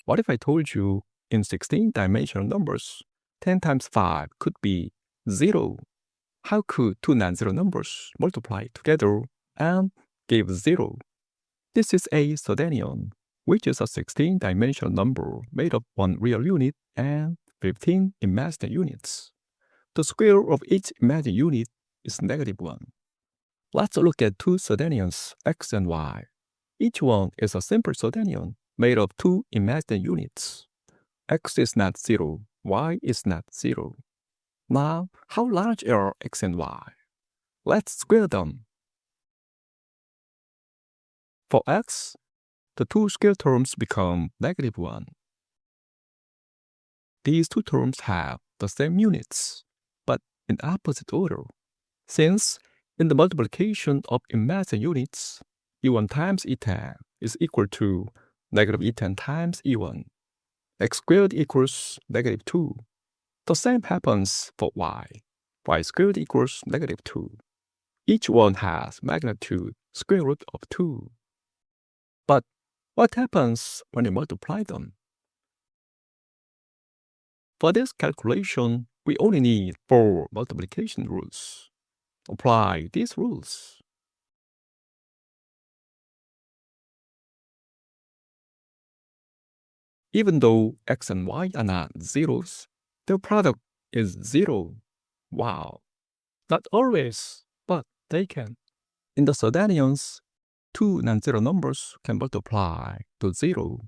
What if I told you in 16-dimensional numbers, 10 times 5 could be 0? How could two non-zero numbers multiply together and give 0? This is a sedenion, which is a 16-dimensional number made of one real unit and 15 imaginary units. The square of each imaginary unit is -1. Let's look at two sedenions, x and y. Each one is a simple sedenion made of two imaginary units. X is not 0, y is not 0. Now, how large are x and y? Let's square them. For x, the two square terms become -1. These two terms have the same units, but in opposite order, since in the multiplication of imaginary units, e1 times e10 is equal to -e10 times e1. X squared equals -2. The same happens for y. Y squared equals -2. Each one has magnitude square root of 2. But what happens when you multiply them? For this calculation, we only need 4 multiplication rules. Apply these rules. Even though x and y are not zeros, their product is 0. Wow! Not always, but they can. In the sedenions, two non-zero numbers can multiply to 0.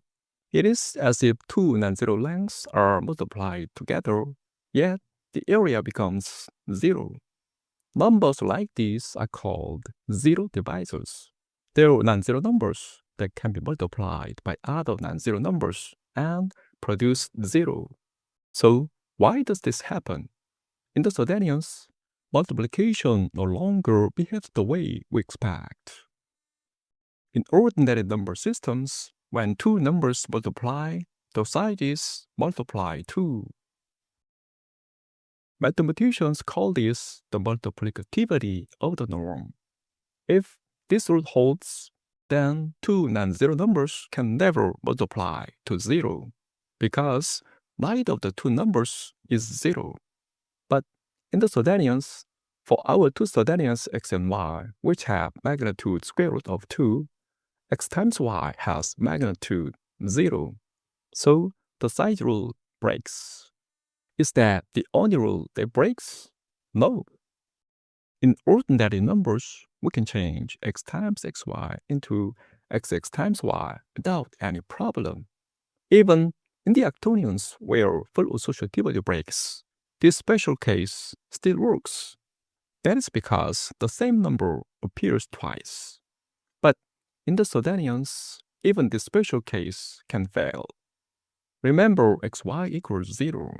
It is as if two non-zero lengths are multiplied together, yet the area becomes 0. Numbers like these are called zero divisors. They are non-zero numbers that can be multiplied by other non-zero numbers and produce 0. So why does this happen? In the sedenions, multiplication no longer behaves the way we expect. In ordinary number systems, when two numbers multiply, the sizes multiply too. Mathematicians call this the multiplicativity of the norm. If this rule holds, then two non-zero numbers can never multiply to 0, because neither of the two numbers is 0. But in the sedenions, for our two sedenions x and y, which have magnitude square root of 2, x times y has magnitude 0. So the size rule breaks. Is that the only rule that breaks? No. In ordinary numbers, we can change x times xy into xx times y without any problem. Even in the octonions where full associativity breaks, this special case still works. That is because the same number appears twice. But in the sedenions, even this special case can fail. Remember xy equals 0.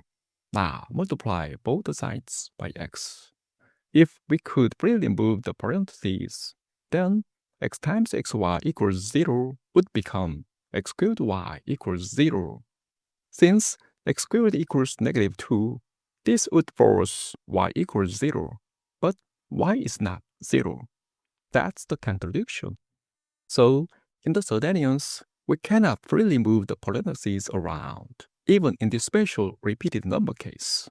Now multiply both sides by x. If we could really move the parentheses, then x times xy equals 0 would become x squared y equals 0. Since x squared equals -2, this would force y equals 0, but y is not 0. That's the contradiction. So, in the sedenions, we cannot freely move the parentheses around, even in this special repeated number case.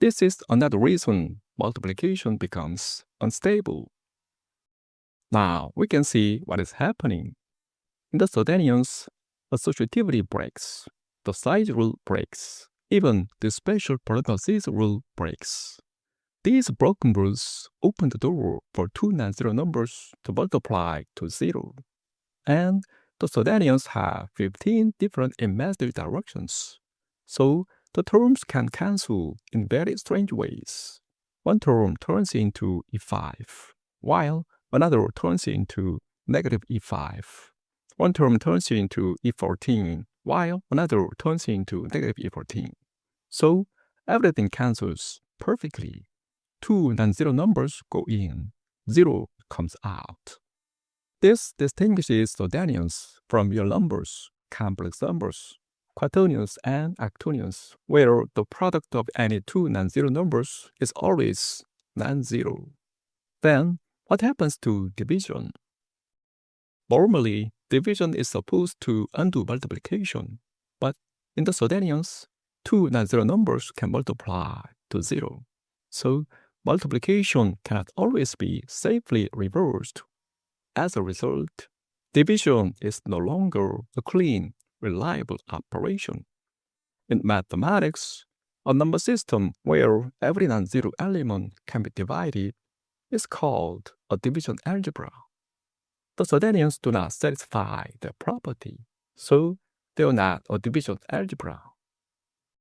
This is another reason multiplication becomes unstable. Now we can see what is happening. In the sedenions, associativity breaks, the size rule breaks, even the special parentheses rule breaks. These broken rules open the door for two non-zero numbers to multiply to 0. And the sedenions have 15 different imaginary directions. So the terms can cancel in very strange ways. One term turns into e5, while another turns into -e5. One term turns into e14, while another turns into -e14. So everything cancels perfectly. Two non-zero numbers go in, 0 comes out. This distinguishes sedenions from real numbers, complex numbers, Quaternions and octonions, where the product of any two non-zero numbers is always non-zero. Then, what happens to division? Normally, division is supposed to undo multiplication. But in the sedenions, two non-zero numbers can multiply to 0. So multiplication cannot always be safely reversed. As a result, division is no longer a clean, reliable operation. In mathematics, a number system where every non-zero element can be divided is called a division algebra. The sedenions do not satisfy the property, so they are not a division algebra.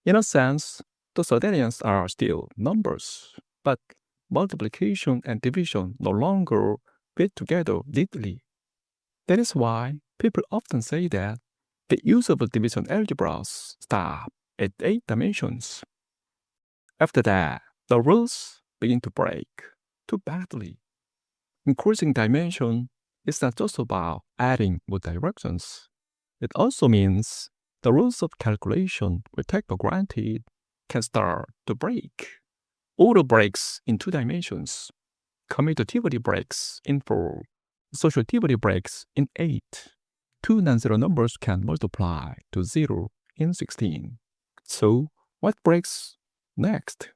In a sense, the sedenions are still numbers, but multiplication and division no longer fit together neatly. That is why people often say that the usable division algebras stop at 8 dimensions. After that, the rules begin to break too badly. Increasing dimension is not just about adding more directions. It also means the rules of calculation we take for granted can start to break. Order breaks in 2 dimensions. Commutativity breaks in 4. Associativity breaks in 8. 2 non-zero numbers can multiply to 0 in 16. So, what breaks next?